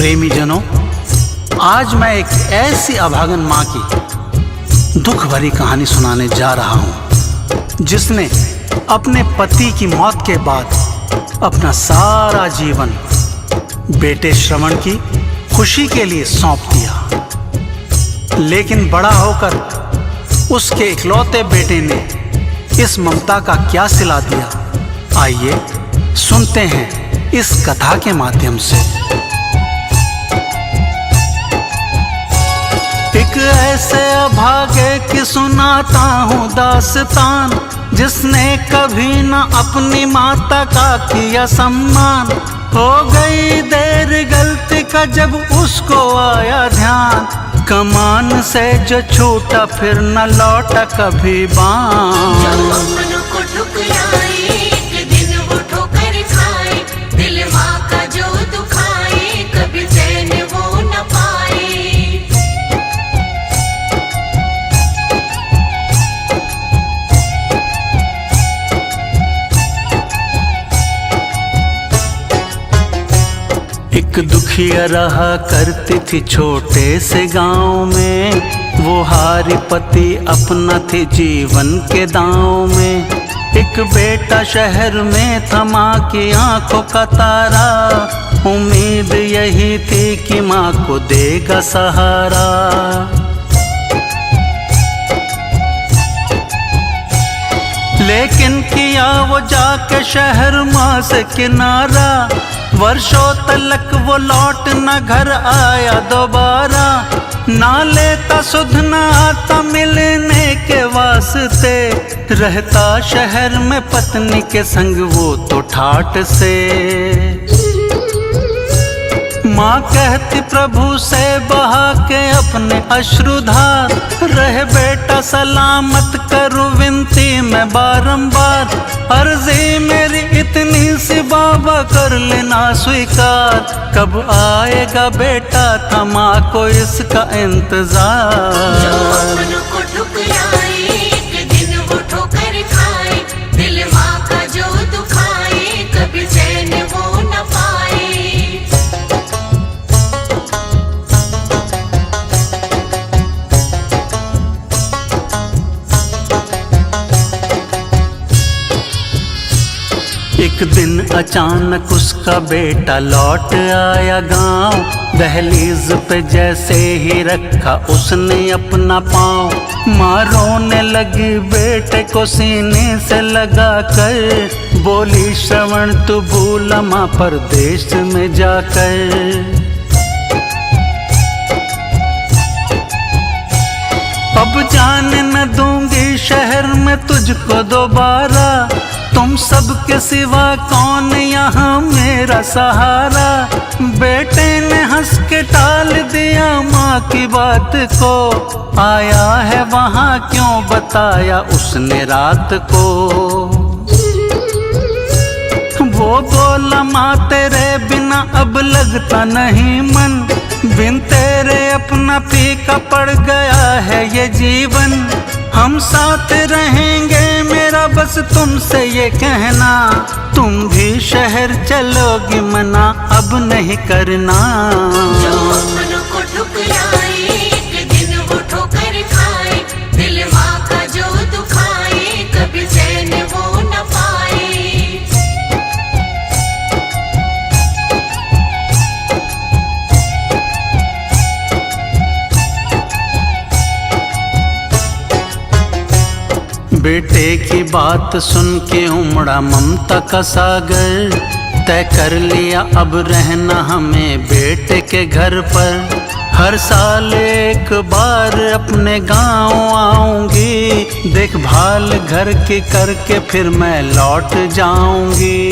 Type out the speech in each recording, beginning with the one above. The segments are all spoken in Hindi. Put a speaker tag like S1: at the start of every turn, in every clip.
S1: प्रेमी जनों, आज मैं एक ऐसी अभागन माँ की दुख भरी कहानी सुनाने जा रहा हूँ जिसने अपने पति की मौत के बाद अपना सारा जीवन बेटे श्रवण की खुशी के लिए सौंप दिया। लेकिन बड़ा होकर उसके इकलौते बेटे ने इस ममता का क्या सिला दिया, आइए सुनते हैं इस कथा के माध्यम से। एक ऐसे अभागे की सुनाता हूँ दास्तान, जिसने कभी न अपनी माता का किया सम्मान। हो गई देर गलती का जब उसको आया ध्यान, कमान से जो छूटा फिर न लौटा कभी बाण। एक दुखिया रहा करती थी छोटे से गांव में, वो हारी पति अपना थी जीवन के दांव में। एक बेटा शहर में था माँ की आंखों का तारा, उम्मीद यही थी कि माँ को देगा सहारा। लेकिन किया वो जाके शहर माँ से किनारा, वर्षों तलक वो लौट न घर आया दोबारा। ना लेता सुध न आता मिलने के वास्ते, रहता शहर में पत्नी के संग वो तो ठाठ से। माँ कहती प्रभु से बहा के अपने अश्रुधार, रहे बेटा सलामत करूँ विनती में बारंबार। अर्जी मेरी इतनी सी बाबा कर लेना स्वीकार, कब आएगा बेटा था माँ को इसका इंतजार। एक दिन अचानक उसका बेटा लौट आया गांव, दहलीज पे जैसे ही रखा उसने अपना पाँव। माँ रोने लगी बेटे को सीने से लगा कर, बोली श्रवण तू भूला माँ परदेश में जाकर। अब जाने न दूंगी शहर में तुझको दोबारा, तुम सबके सिवा कौन यहाँ मेरा सहारा। बेटे ने हंस के टाल दिया माँ की बात को, आया है वहाँ क्यों बताया उसने रात को। वो बोला माँ तेरे बिना अब लगता नहीं मन, बिन तेरे अपना फीका पड़ गया है ये जीवन। हम साथ रहेंगे मेरा बस तुमसे ये कहना, तुम भी शहर चलोगी मना अब नहीं करना। बेटे की बात सुन के उमड़ा ममता का सागर, तय कर लिया अब रहना हमें बेटे के घर पर। हर साल एक बार अपने गांव आऊंगी, देखभाल घर की करके फिर मैं लौट जाऊंगी।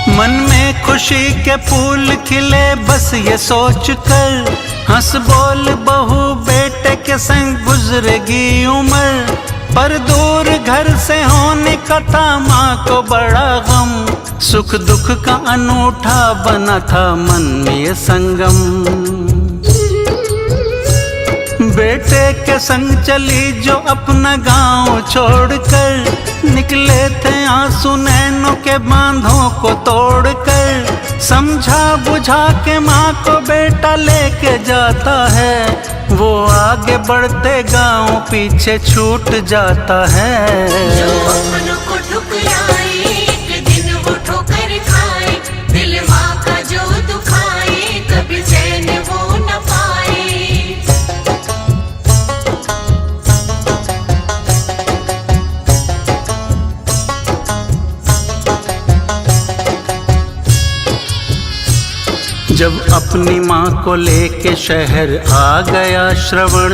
S1: मन में खुशी के फूल खिले बस ये सोच कर, हंस बोल बहू बेटे के संग गुजरेगी उम्र। पर दूर घर से होने का था माँ को बड़ा गम, सुख दुख का अनूठा बना था मन में ये संगम। बेटे के संग चली जो अपना गांव छोड़कर, निकले थे आंसू नैनों के बांधों को तोड़कर। समझा बुझा के माँ को बेटा लेके जाता है, वो आगे बढ़ते गाँव पीछे छूट जाता है।
S2: जो अपनों को ठुकराए एक दिन वो ठोकर खाए, दिल माँ का जो दुखाए कभी चैन वो न पाए।
S1: जब अपनी माँ को लेके शहर आ गया श्रवण,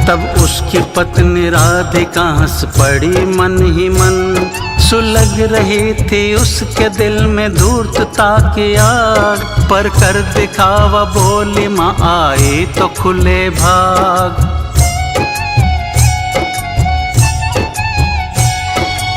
S1: तब उसकी पत्नी राधिका हंस पड़ी मन ही मन। सुलग रही थी उसके दिल में धूर्तता की आग, पर कर दिखावा बोली माँ आई तो खुले भाग।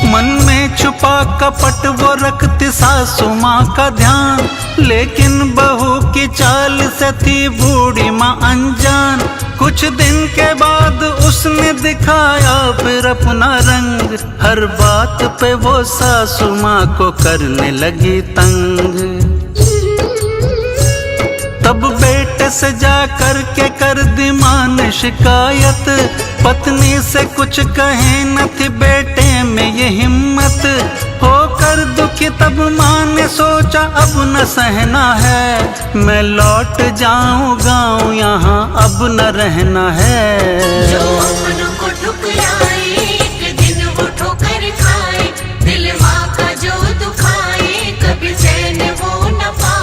S1: मन में छुपा कपट वो रखती सासू माँ का ध्यान, लेकिन बहू की चाल से थी बूढ़ी माँ अनजान। कुछ दिन के बाद उसने दिखाया फिर अपना रंग, हर बात पे वो सासू माँ को करने लगी तंग। तब बेटे से जा कर के कर दी माँ ने शिकायत, पत्नी से कुछ कहे न थी बेटे में ये हिम्मत। होकर दुखी तब माँ ने सोचा अब न सहना है, मैं लौट जाऊं गाँव यहाँ अब न रहना है।
S2: जो अपनों को ठुकराए एक दिन वो ठोकर खाए, दिल माँ का जो दुखाए कभी चैन वो न पाए।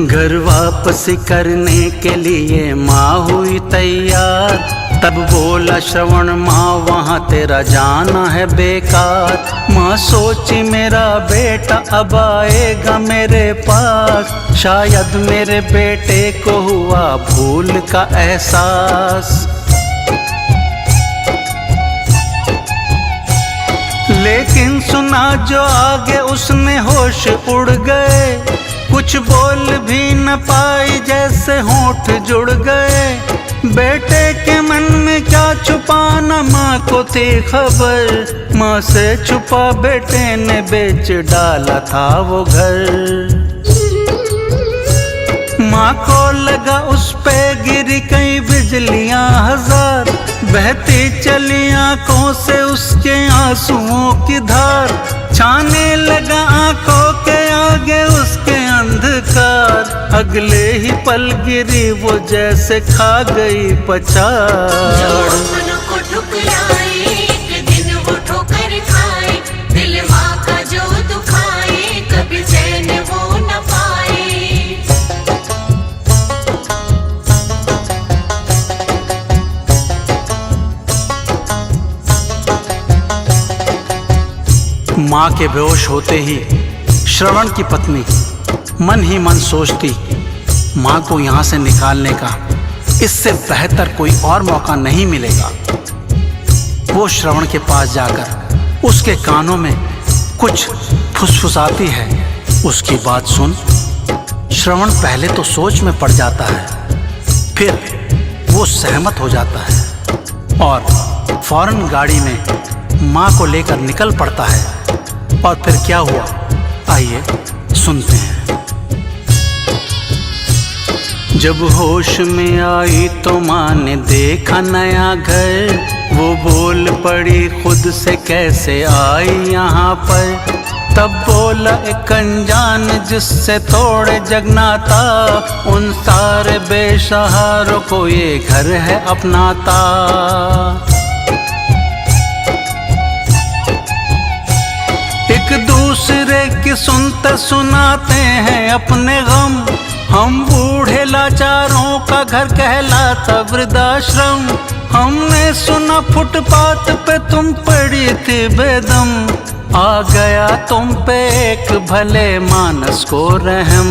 S1: घर वापस करने के लिए माँ हुई तैयार, तब बोला श्रवण माँ वहाँ तेरा जाना है बेकार। माँ सोची मेरा बेटा अब आएगा मेरे पास, शायद मेरे बेटे को हुआ भूल का एहसास। लेकिन सुना जो आगे उसने होश उड़ गए, कुछ बोल भी न पाई जैसे होंठ जुड़ गए। बेटे के मन में क्या छुपाना माँ को थी खबर, माँ से छुपा बेटे ने बेच डाला था वो घर। माँ को लगा उस पे गिरी कई बिजलियां हजार, बहती चली आंखों से उसके आंसुओं की धार। छाने लगा आंखों के आगे उसके अंधकार, अगले ही पल गिरी वो जैसे खा गई पछाड़।
S2: जो अपनों को ठुकराए एक दिन वो ठोकर खाए, दिल माँ का जो दुखाए कभी चैन वो न पाए।
S1: माँ के बेहोश होते ही श्रवण की पत्नी मन ही मन सोचती, माँ को यहाँ से निकालने का इससे बेहतर कोई और मौका नहीं मिलेगा। वो श्रवण के पास जाकर उसके कानों में कुछ फुसफुसाती है। उसकी बात सुन श्रवण पहले तो सोच में पड़ जाता है, फिर वो सहमत हो जाता है और फौरन गाड़ी में माँ को लेकर निकल पड़ता है। और फिर क्या हुआ आइए सुनते हैं। जब होश में आई तो माँ ने देखा नया घर, वो बोल पड़ी खुद से कैसे आई यहाँ पर। तब बोला एक अनजान जिससे थोड़े जगना था, उन सारे बेसहारों को ये घर है अपनाता। एक दूसरे की सुनते सुनाते हैं अपने गम, हम बूढ़े लाचारों का घर कहलाता वृद्धाश्रम। हमने सुना फुटपाथ पे तुम पड़ी थी बेदम, आ गया तुम पे एक भले मानस को रहम।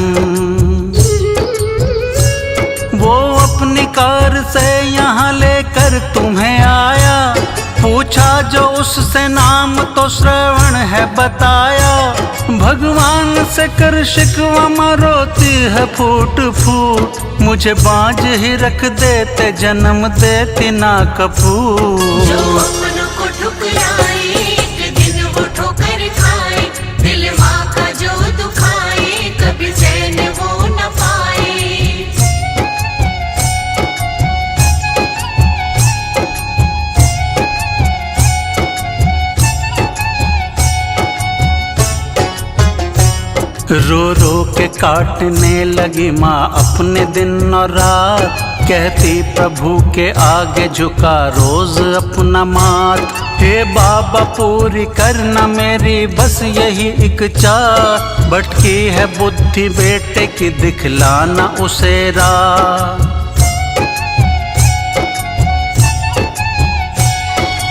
S1: वो अपनी कार से यहाँ लेकर तुम्हें आया, पूछा जो उससे नाम तो श्रवण है बताया। भगवान से कर शिकवा मरोती है फूट फूट, मुझे बांझ ही रख देते जन्म देती ना कपूर।
S2: जो अपनों को ठुकराए एक दिन वो ठोकर खाए, दिल माँ का जो दुखाए कभी चैन वो न पाए।
S1: रो रो के काटने लगी माँ अपने दिन और रात, कहती प्रभु के आगे झुका रोज अपना माथ। हे बाबा पूरी करना मेरी बस यही एक चाह, भटकी है बुद्धि बेटे की दिखलाना उसे राह।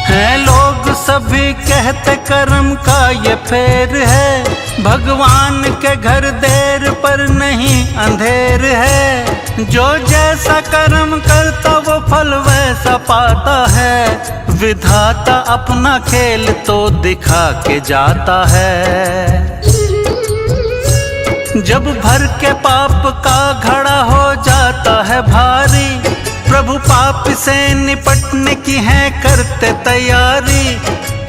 S1: है लोग सभी कहते कर्म का ये फेर है, भगवान के घर देर पर नहीं अंधेर है। जो जैसा कर्म करता वो फल वैसा पाता है, विधाता अपना खेल तो दिखा के जाता है। जब भर के पाप का घड़ा हो जाता है भारी, प्रभु पाप से निपटने की है करते तैयारी।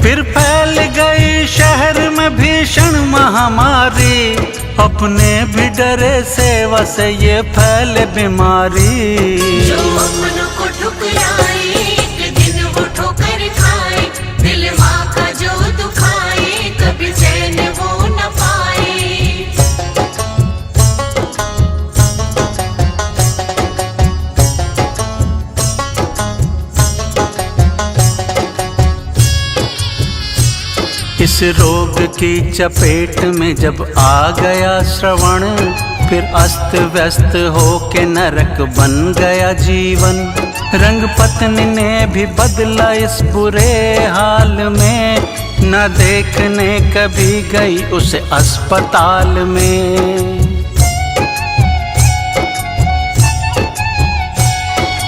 S1: फिर फैल गई शहर में भीषण महामारी, अपने भी डरे सेवा से ये फैले बीमारी।
S2: जो अपनों को ठुकराए एक दिन वो ठोकर खाए, दिल माँ का जो दुखाए कभी चैन वो न पाए।
S1: इस रोग की चपेट में जब आ गया श्रवण, फिर अस्त व्यस्त हो के नरक बन गया जीवन। रंग पत्नी ने भी बदला इस बुरे हाल में, न देखने कभी गई उसे अस्पताल में।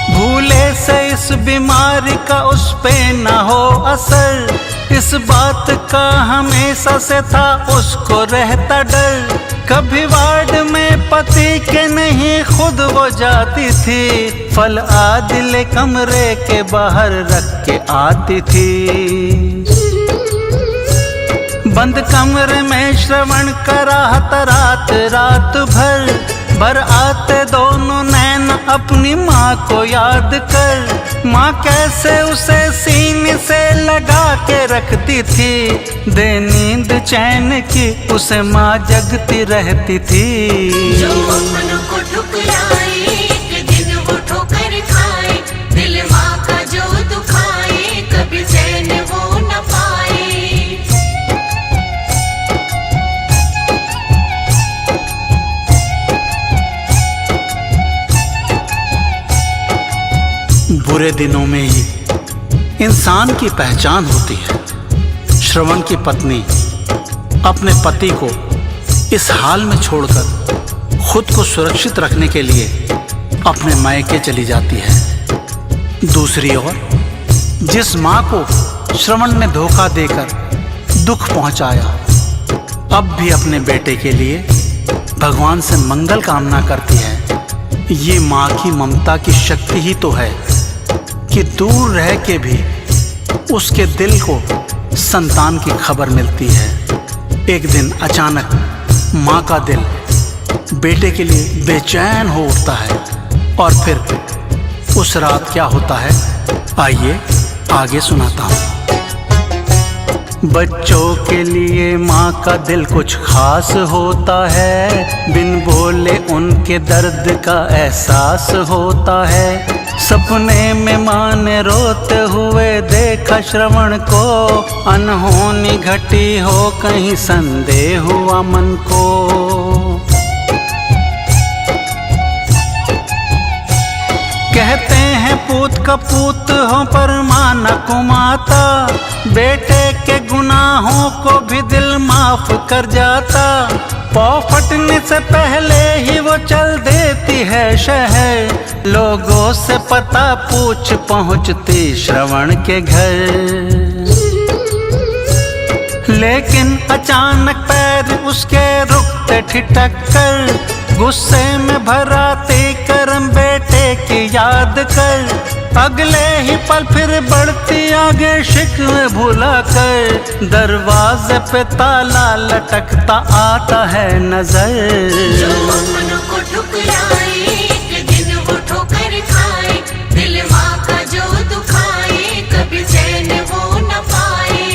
S1: भूले से इस बीमारी का उस पे न हो असर, इस बात का हमेशा से था उसको रहता डर। कभी वार्ड में पति के नहीं खुद वो जाती थी, फल आदिल कमरे के बाहर रख के आती थी। बंद कमरे में श्रवण कराता रात रात भर आते दोनों नैन अपनी माँ को याद कर। माँ कैसे उसे सीने से लगा के रखती थी, दे नींद चैन की उसे माँ जगती रहती थी।
S2: जो अपनों को ठुकराए एक दिन वो ठोकर खाए, दिल माँ का जो दुखाए कभी चैन वो न पाए।
S1: बुरे दिनों में ही इंसान की पहचान होती है। श्रवण की पत्नी अपने पति को इस हाल में छोड़कर खुद को सुरक्षित रखने के लिए अपने मायके चली जाती है। दूसरी ओर जिस माँ को श्रवण ने धोखा देकर दुख पहुंचाया, अब भी अपने बेटे के लिए भगवान से मंगल कामना करती है। ये माँ की ममता की शक्ति ही तो है कि दूर रह के भी उसके दिल को संतान की खबर मिलती है। एक दिन अचानक माँ का दिल बेटे के लिए बेचैन हो उठता है, और फिर उस रात क्या होता है आइए आगे सुनाता हूँ। बच्चों के लिए माँ का दिल कुछ खास होता है, बिन बोले उनके दर्द का एहसास होता है। सपने में माँ ने रोते हुए देखा श्रवण को, अनहोनी घटी हो कहीं संदेह हुआ मन को। कहते हैं पूत कपूत हो पर माँ न कुमाता, बेटे के गुनाहों को भी दिल माफ कर जाता। पाँव फटने से पहले ही वो चल देती है शहर, लोगों से पता पूछ पहुँचती श्रवण के घर। लेकिन अचानक पैर उसके रुकते ठिठक कर, गुस्से में भराते करम बेटे की याद कर। अगले ही पल फिर बढ़ती आगे शिकवे भुला कर, दरवाजे पे ताला लटकता आता है नजर।
S2: जो अपनों को ठुकराए एक दिन वो ठोकर खाए, दिल माँ का जो दुखाए कभी चैन वो न पाए।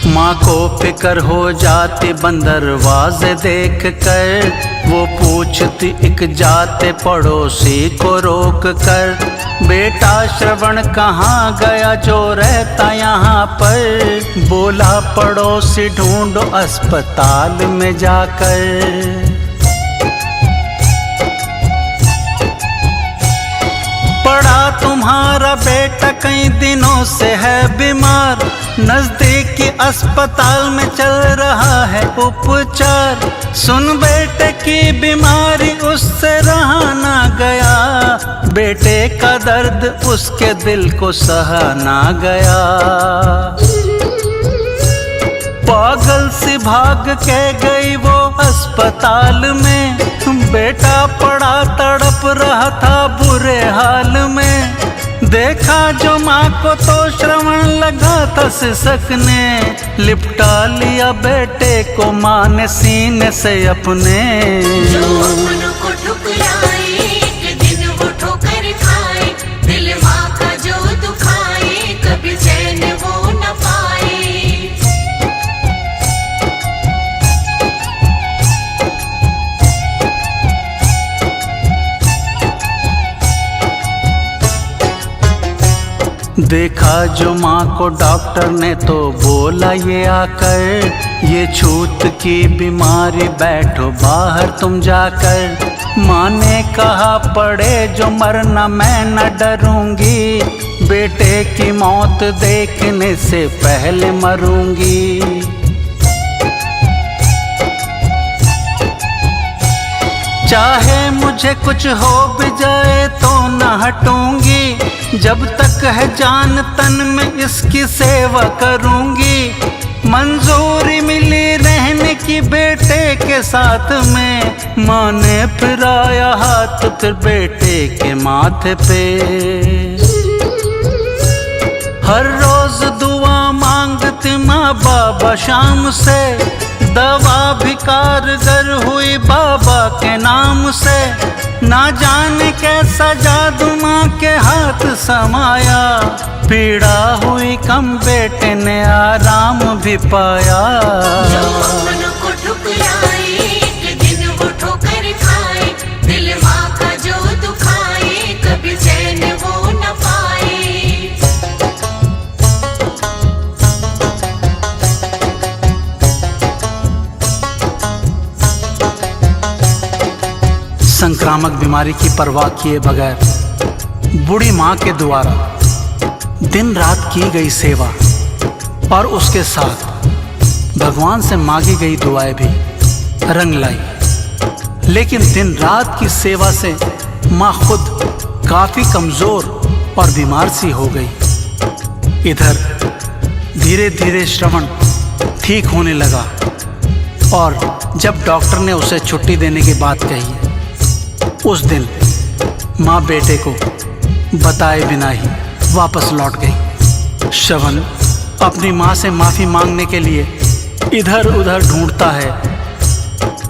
S1: माँ को फिक्र हो जाती बंदरवाजे देख कर, वो पूछती एक जाते पड़ोसी को रोक कर, बेटा श्रवण कहाँ गया जो रहता यहाँ पर। बोला पड़ोसी ढूंढो अस्पताल में जाकर। पड़ा तुम्हारा बेटा कई दिनों से है बीमार, नजदीकी अस्पताल में चल रहा है उपचार। सुन बेटे की बीमारी उससे रहा ना गया, बेटे का दर्द उसके दिल को सहा ना गया। पागल सी भाग के गई वो अस्पताल में, बेटा पड़ा तड़प रहा था बुरे हाल में। देखा जो माँ को तो श्रवण लगा था सिसकने, लिपटा लिया बेटे को माँ ने सीने से अपने।
S2: जो अपनों को ठुकराए एक दिन वो ठोकर खाए, दिल माँ का जो दुखाए कभी चैन वो न पाए।
S1: देखा जो माँ को डॉक्टर ने तो बोला ये आकर, ये छूत की बीमारी बैठो बाहर तुम जाकर। माँ ने कहा पड़े जो मरना मैं न डरूंगी, बेटे की मौत देखने से पहले मरूंगी। चाहे मुझे कुछ हो भी जाए तो न हटूंगी, जब तक है जान तन में इसकी सेवा करूंगी। मंजूरी मिली रहने की बेटे के साथ में, माँ ने फिराया हाथ फिर बेटे के माथे पे। हर रोज दुआ मांगती माँ बाबा शाम से, दवा भी कारगर हुई बाबा के नाम से। ना जाने कैसा जादू माँ के हाथ समाया, पीड़ा हुई कम बेटे ने आराम भी पाया।
S2: जो अपनों को ठुकराए एक दिन वो ठोकर खाए, दिल माँ का जो दुखाए कभी चैन वो न पाए।
S1: संक्रामक बीमारी की परवाह किए बगैर बूढ़ी माँ के द्वारा दिन रात की गई सेवा और उसके साथ भगवान से मांगी गई दुआएं भी रंग लाई। लेकिन दिन रात की सेवा से माँ खुद काफी कमजोर और बीमार सी हो गई। इधर धीरे धीरे श्रवण ठीक होने लगा और जब डॉक्टर ने उसे छुट्टी देने की बात कही, उस दिन माँ बेटे को बताए बिना ही वापस लौट गई। श्रवण अपनी माँ से माफी मांगने के लिए इधर उधर ढूंढता है।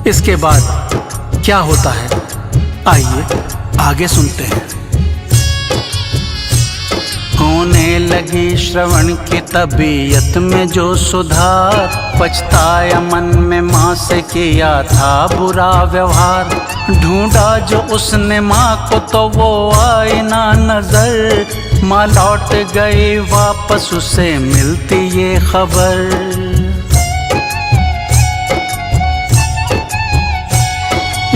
S1: इसके बाद क्या होता है आइए आगे सुनते हैं। होने लगी श्रवण की तबीयत में जो सुधार, पछताया मन में माँ से किया था बुरा व्यवहार। ढूंढा जो उसने माँ को तो वो आई ना नजर, माँ लौट गई वापस उसे मिलती ये खबर।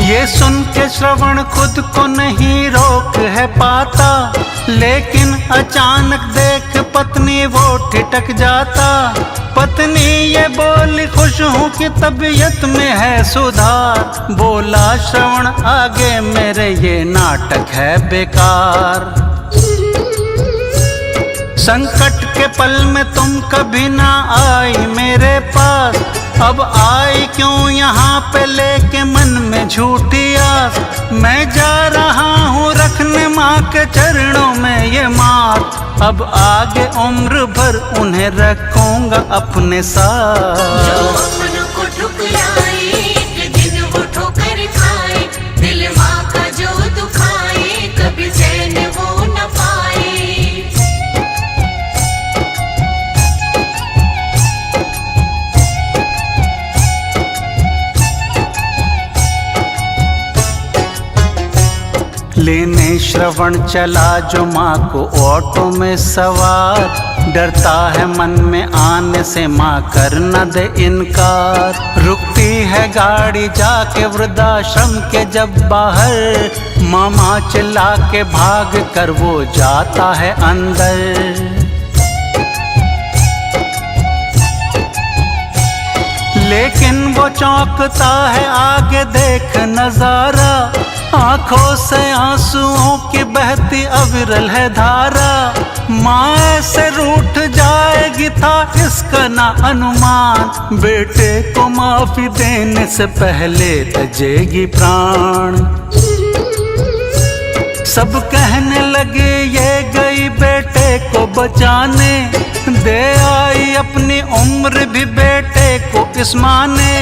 S1: ये सुन के श्रवण खुद को नहीं रोक है पाता, लेकिन अचानक देख पत्नी वो ठिठक जाता। पत्नी ये बोली खुश हूँ कि तबीयत में है सुधार। बोला श्रवण आगे मेरे ये नाटक है बेकार। संकट के पल में तुम कभी ना आई मेरे पास, अब आई क्यों यहाँ पे लेके मन में झूठी आस। मैं जा रहा हूँ रखने माँ के चरणों में ये मात, अब आगे उम्र भर उन्हें रखूंगा अपने साथ।
S2: जो अपनों को ठुकराए एक दिन वो ठोकर खाए, दिल माँ का जो दुखाए कभी चैन वो न पाए।
S1: लेने श्रवण चला जो माँ को ऑटो में सवार। डरता है मन में आने से माँ कर न दे इनकार। रुकती है गाड़ी जाके वृद्धाश्रम के जब बाहर, मामा चिल्ला के भाग कर वो जाता है अंदर। लेकिन वो चौंकता है आगे देख नजारा, आंखों से आंसुओं की बहती अविरल है धारा। माँ ऐसे रूठ जाएगी था इसका ना अनुमान, बेटे को माफी देने से पहले तजेगी प्राण। सब कहने लगे ये गई बेटे को बचाने, दे आई अपनी उम्र भी बेटे को इस माँ ने।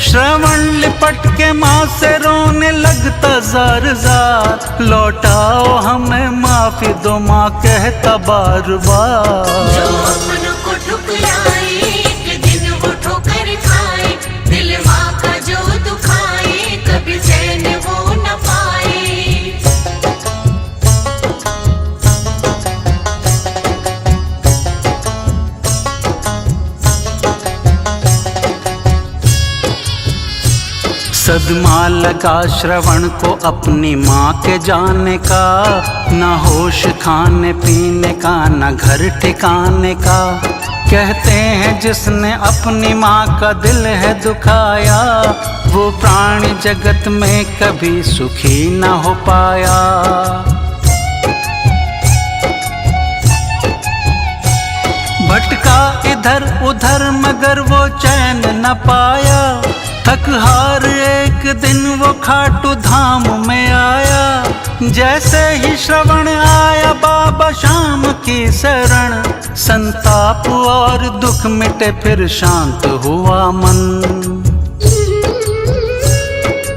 S1: श्रवण लिपट के माँ से रोने लगता जार जार, लौटाओ हमें माफी दो माँ कहता बार बार।
S2: जो अपनों को ठुकराए एक दिन वो ठोकर खाए, दिल माँ का जो दुखाए कभी चैन वो न पाए।
S1: सदमा लगा श्रवण को अपनी माँ के जाने का, न होश खाने पीने का न घर ठिकाने का। कहते हैं जिसने अपनी माँ का दिल है दुखाया, वो प्राणी जगत में कभी सुखी न हो पाया। भटका इधर उधर मगर वो चैन न पाया, थक हार एक दिन वो खाटू धाम में आया। जैसे ही श्रवण आया बाबा शाम की शरण, संताप और दुख मिटे फिर शांत हुआ मन।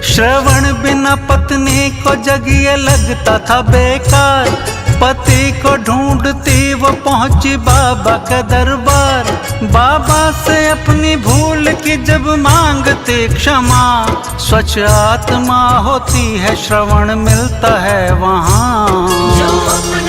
S1: श्रवण बिना पत्नी को जग ये लगता था बेकार, पति को ढूंढती वो पहुंची बाबा का दरबार। बाबा से अपनी भूल की जब मांगती क्षमा, स्वच्छ आत्मा होती है श्रवण मिलता है वहाँ।
S2: जो अपनों